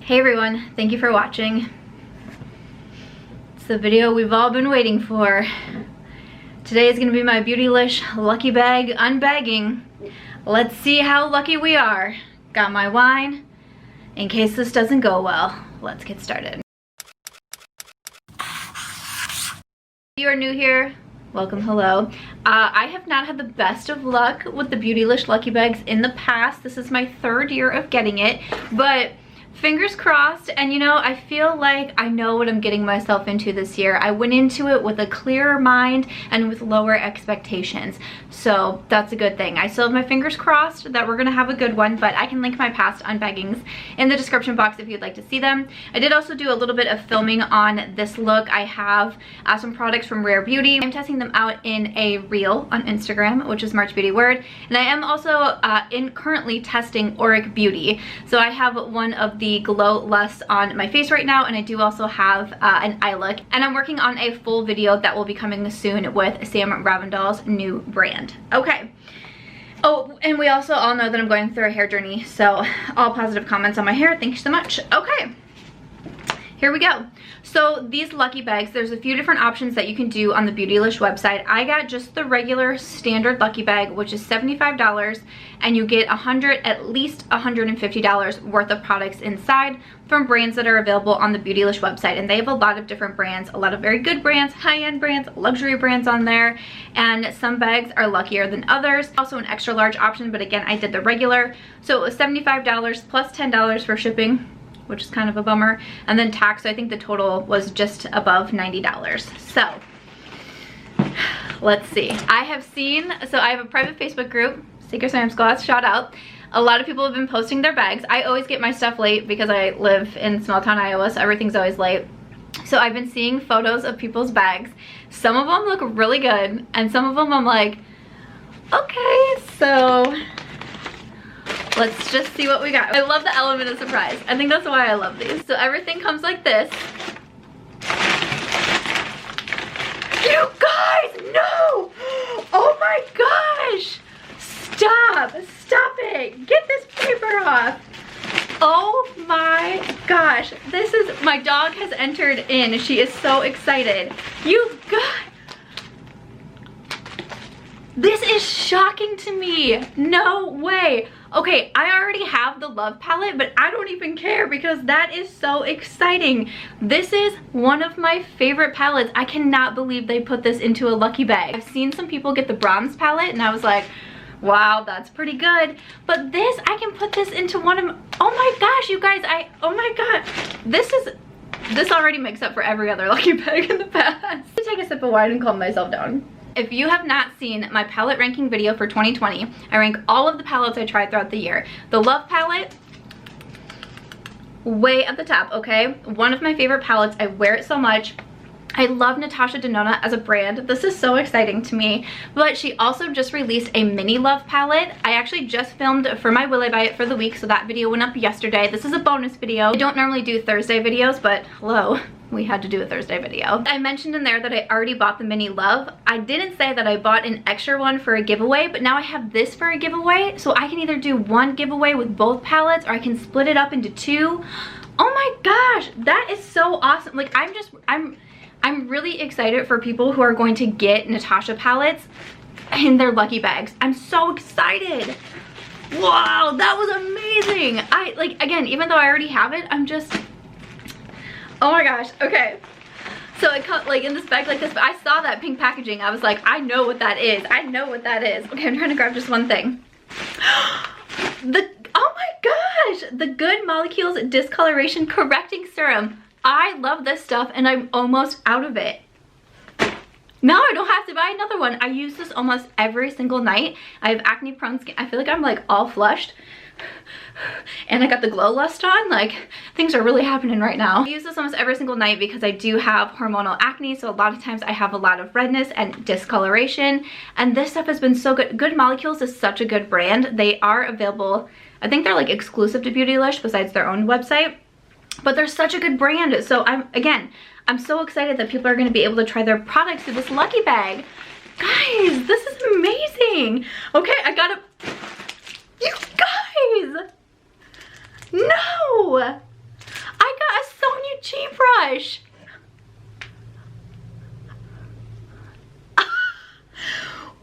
Hey everyone, thank you for watching. It's the video we've all been waiting for. Today is gonna be my Beautylish lucky bag unbagging. Let's see how lucky we are. Got my wine. In case this doesn't go well, let's get started. If you are new here, welcome, hello. I have not had the best of luck with the Beautylish lucky bags in the past. This is my third year of getting it, but fingers crossed. And you know, I feel like I know what I'm getting myself into this year. I went into it with a clearer mind and with lower expectations, so that's a good thing. I still have my fingers crossed that we're gonna have a good one, but I can link my past unbaggings in the description box if you'd like to see them. I did also do a little bit of filming on this look. I have some products from Rare Beauty. I'm testing them out in a reel on Instagram, which is March Beauty Word, and I am also currently testing Auric Beauty. So I have one of the Glow Lust on my face right now, and I do also have an eye look, and I'm working on a full video that will be coming soon with Sam Ravindal's new brand. Okay. Oh, and we also all know that I'm going through a hair journey, so all positive comments on my hair, thank you so much. Okay, here we go. So these lucky bags, there's a few different options that you can do on the Beautylish website. I got just the regular standard lucky bag, which is $75, and you get at least $150 worth of products inside from brands that are available on the Beautylish website. And they have a lot of different brands, a lot of very good brands, high-end brands, luxury brands on there, and some bags are luckier than others. Also an extra large option, but again, I did the regular. So it was $75 plus $10 for shipping, which is kind of a bummer, and then tax. So I think the total was just above $90. So let's see. I have a private Facebook group, Secret Sam Squad, shout out. A lot of people have been posting their bags. I always get my stuff late because I live in small town Iowa, so everything's always late. So I've been seeing photos of people's bags. Some of them look really good, and some of them I'm like, okay, so let's just see what we got. I love the element of surprise. I think that's why I love these. So everything comes like this. You guys, no! Oh my gosh! Stop it! Get this paper off. Oh my gosh. My dog has entered in. She is so excited. You guys, this is shocking to me. No way. Okay, I already have the Love palette, but I don't even care because that is so exciting. This is one of my favorite palettes. I cannot believe they put this into a lucky bag. I've seen some people get the Bronze palette, and I was like, wow, that's pretty good. But this, I can put this into one of my, oh my gosh, you guys, oh my god. This already makes up for every other lucky bag in the past. Let me take a sip of wine and calm myself down. If you have not seen my palette ranking video for 2020, I rank all of the palettes I tried throughout the year. The Love palette, way at the top, okay? One of my favorite palettes. I wear it so much. I love Natasha Denona as a brand. This is so exciting to me. But she also just released a mini Love palette. I actually just filmed for my Will I Buy It for the week, so that video went up yesterday. This is a bonus video. I don't normally do Thursday videos, but hello, we had to do a Thursday video. I mentioned in there that I already bought the mini Love. I didn't say that I bought an extra one for a giveaway, but now I have this for a giveaway, so I can either do one giveaway with both palettes, or I can split it up into two. Oh my gosh, that is so awesome. Like, I'm really excited for people who are going to get Natasha palettes in their lucky bags. I'm so excited. Wow, that was amazing. Again, even though I already have it, I'm just, oh my gosh. Okay, so it cut like in this bag like this, but I saw that pink packaging. I was like, I know what that is. I know what that is. Okay, I'm trying to grab just one thing. Oh my gosh, the Good Molecules Discoloration Correcting Serum. I love this stuff, and I'm almost out of it. Now I don't have to buy another one. I use this almost every single night. I have acne prone skin. I feel like I'm like all flushed. And I got the Glow Lust on. Like, things are really happening right now. I use this almost every single night because I do have hormonal acne, so a lot of times I have a lot of redness and discoloration. And this stuff has been so good. Good Molecules is such a good brand. They are available, I think they're like exclusive to Beautylish besides their own website. But they're such a good brand. So I'm so excited that people are going to be able to try their products through this lucky bag. Guys, this is amazing. Okay, I gotta, you guys, no. brush.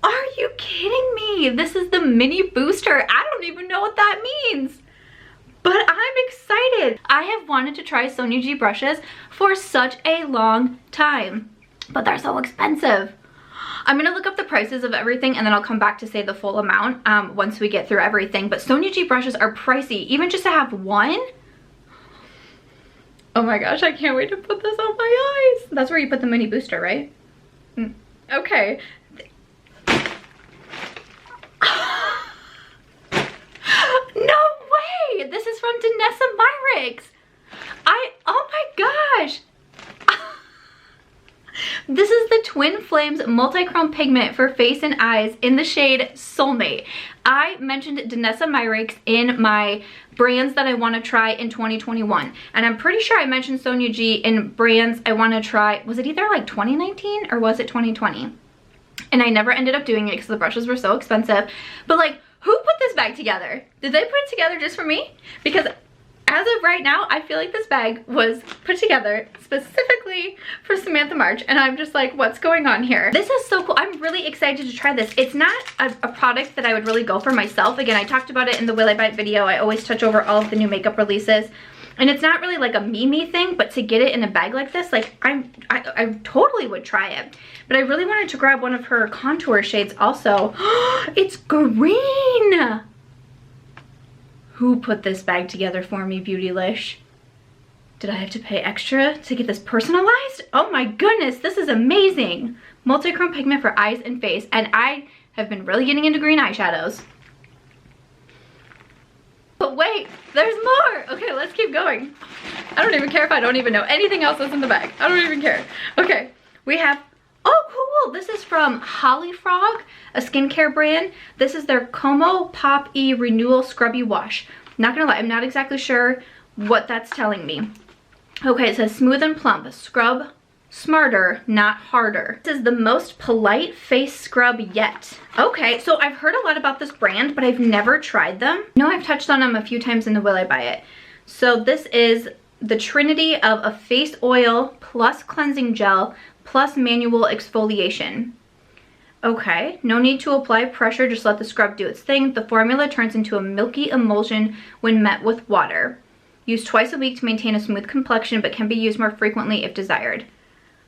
Are you kidding me? This is the mini booster. I don't even know what that means, but I'm excited. I have wanted to try Sonia G brushes for such a long time, but they're so expensive. I'm gonna look up the prices of everything and then I'll come back to say the full amount once we get through everything. But Sonia G brushes are pricey, even just to have one. Oh my gosh, I can't wait to put this on my eyes. That's where you put the mini booster, right? Okay. No way! This is from Myrick's. Oh my gosh! This is the Twin Flames Multi-Chrome Pigment for face and eyes in the shade Soulmate. I mentioned Myrick's in my brands that I want to try in 2021. And I'm pretty sure I mentioned Sonia G in brands I want to try. Was it either like 2019 or was it 2020? And I never ended up doing it because the brushes were so expensive. But like, who put this bag together? Did they put it together just for me? Because as of right now, I feel like this bag was put together specifically for Samantha March, and I'm just like, what's going on here? This is so cool. I'm really excited to try this. It's not a product that I would really go for myself. Again, I talked about it in the Will I Buy It video. I always touch over all of the new makeup releases, and it's not really like a me thing, but to get it in a bag like this, like I totally would try it. But I really wanted to grab one of her contour shades also. It's green! Who put this bag together for me, Beautylish? Did I have to pay extra to get this personalized? Oh my goodness, this is amazing. Multi-chrome pigment for eyes and face. And I have been really getting into green eyeshadows. But wait, there's more. Okay, let's keep going. I don't even care if I don't even know anything else that's in the bag. I don't even care. Okay, we have, oh cool, this is from Holly Frog, a skincare brand. This is their Como Pop E Renewal Scrubby Wash. Not gonna lie, I'm not exactly sure what that's telling me. Okay, it says smooth and plump, scrub smarter, not harder. This is the most polite face scrub yet. Okay, so I've heard a lot about this brand, but I've never tried them. I know I've touched on them a few times in the Will I Buy It. So this is the trinity of a face oil plus cleansing gel plus manual exfoliation. Okay, no need to apply pressure, just let the scrub do its thing. The formula turns into a milky emulsion when met with water. Use twice a week to maintain a smooth complexion, but can be used more frequently if desired.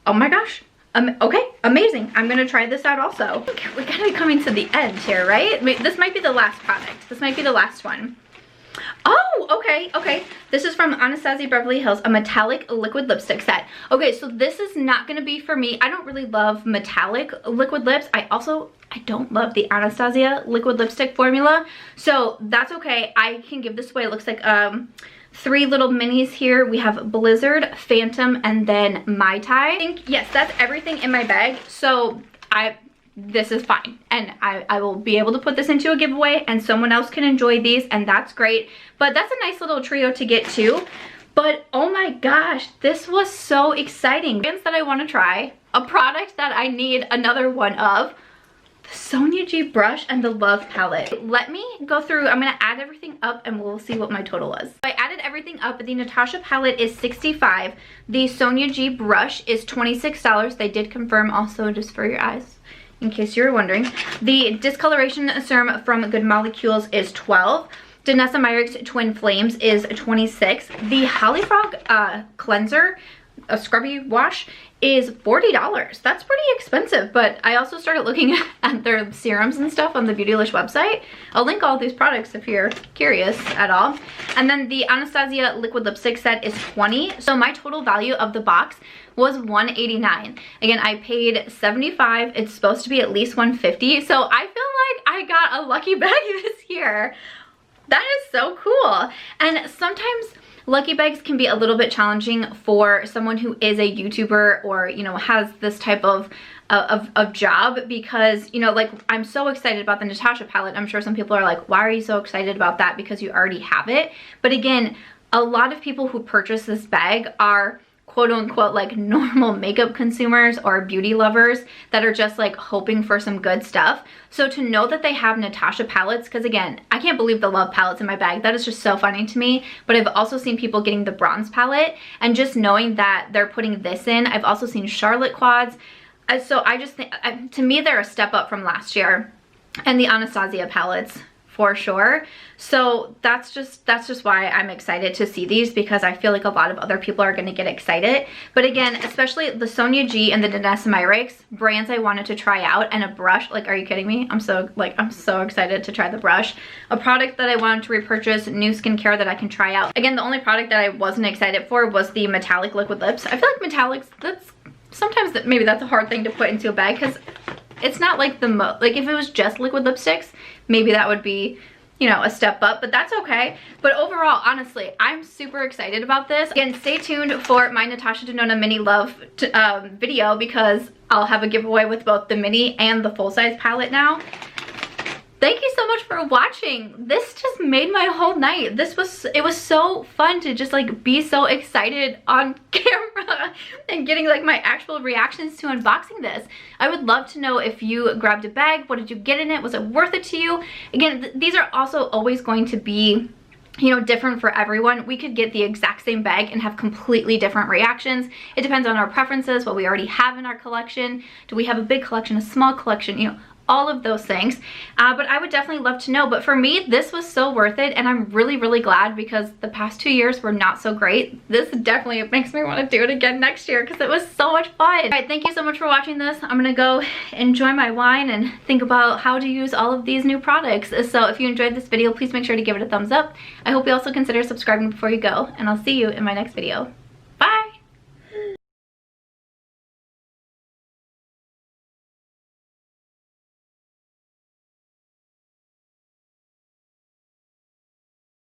Oh my gosh. Okay, amazing. I'm gonna try this out also. Okay, we're kind of coming to the end here, right? This might be the last product. This might be the last one. Oh, okay. This is from Anasazi Beverly Hills, a metallic liquid lipstick set. Okay, so this is not gonna be for me. I don't really love metallic liquid lips. I don't love the Anastasia liquid lipstick formula. So that's okay. I can give this away. It looks like 3 little minis here. We have Blizzard, Phantom, and then Mai Tai. I think, yes, that's everything in my bag. So this is fine. And I will be able to put this into a giveaway and someone else can enjoy these, and that's great. But that's a nice little trio to get to. But oh my gosh, this was so exciting. Brands that I want to try, a product that I need another one of, the Sonia G brush and the Love palette. Let me go through, I'm gonna add everything up and we'll see what my total was. I added everything up. The Natasha palette is $65. The Sonia G brush is $26. They did confirm also, just for your eyes, in case you were wondering. The Discoloration Serum from Good Molecules is $12. Myrick's Twin Flames is $26. The Holly Frog cleanser, a scrubby wash, is $40. That's pretty expensive, but I also started looking at their serums and stuff on the Beautylish website. I'll link all these products if you're curious at all. And then the Anastasia liquid lipstick set is $20. So my total value of the box was $189. Again, I paid $75. It's supposed to be at least $150. So I feel like I got a lucky bag this year. That is so cool. And sometimes lucky bags can be a little bit challenging for someone who is a YouTuber or, you know, has this type of job, because, you know, like, I'm so excited about the Natasha palette. I'm sure some people are like, why are you so excited about that? Because you already have it. But again, a lot of people who purchase this bag are quote unquote like normal makeup consumers or beauty lovers that are just like hoping for some good stuff. So to know that they have Natasha palettes, because again, I can't believe the Love palettes in my bag. That is just so funny to me. But I've also seen people getting the bronze palette, and just knowing that they're putting this in. I've also seen Charlotte quads. So I just think, to me, they're a step up from last year. And the Anasazi palettes, for sure. So that's just why I'm excited to see these, because I feel like a lot of other people are going to get excited. But again, especially the Sonia G and the Danessa Myricks, brands I wanted to try out, and a brush. Like, are you kidding me? I'm so excited to try the brush. A product that I wanted to repurchase, new skincare that I can try out. Again, the only product that I wasn't excited for was the metallic liquid lips. I feel like metallics, sometimes maybe that's a hard thing to put into a bag, because it's not like like if it was just liquid lipsticks, maybe that would be, you know, a step up, but that's okay. But overall, honestly, I'm super excited about this. Again, stay tuned for my Natasha Denona mini love video, because I'll have a giveaway with both the mini and the full size palette now. Thank you so much for watching. This just made my whole night. It was so fun to just like be so excited on camera and getting like my actual reactions to unboxing this. I would love to know if you grabbed a bag. What did you get in it? Was it worth it to you? Again, these are also always going to be, you know, different for everyone. We could get the exact same bag and have completely different reactions. It depends on our preferences, what we already have in our collection. Do we have a big collection, a small collection, you know, all of those things. But I would definitely love to know. But for me, this was so worth it, and I'm really, really glad, because the past 2 years were not so great. This definitely makes me want to do it again next year, because it was so much fun. All right, thank you so much for watching this. I'm gonna go enjoy my wine and think about how to use all of these new products. So if you enjoyed this video, please make sure to give it a thumbs up. I hope you also consider subscribing before you go, and I'll see you in my next video.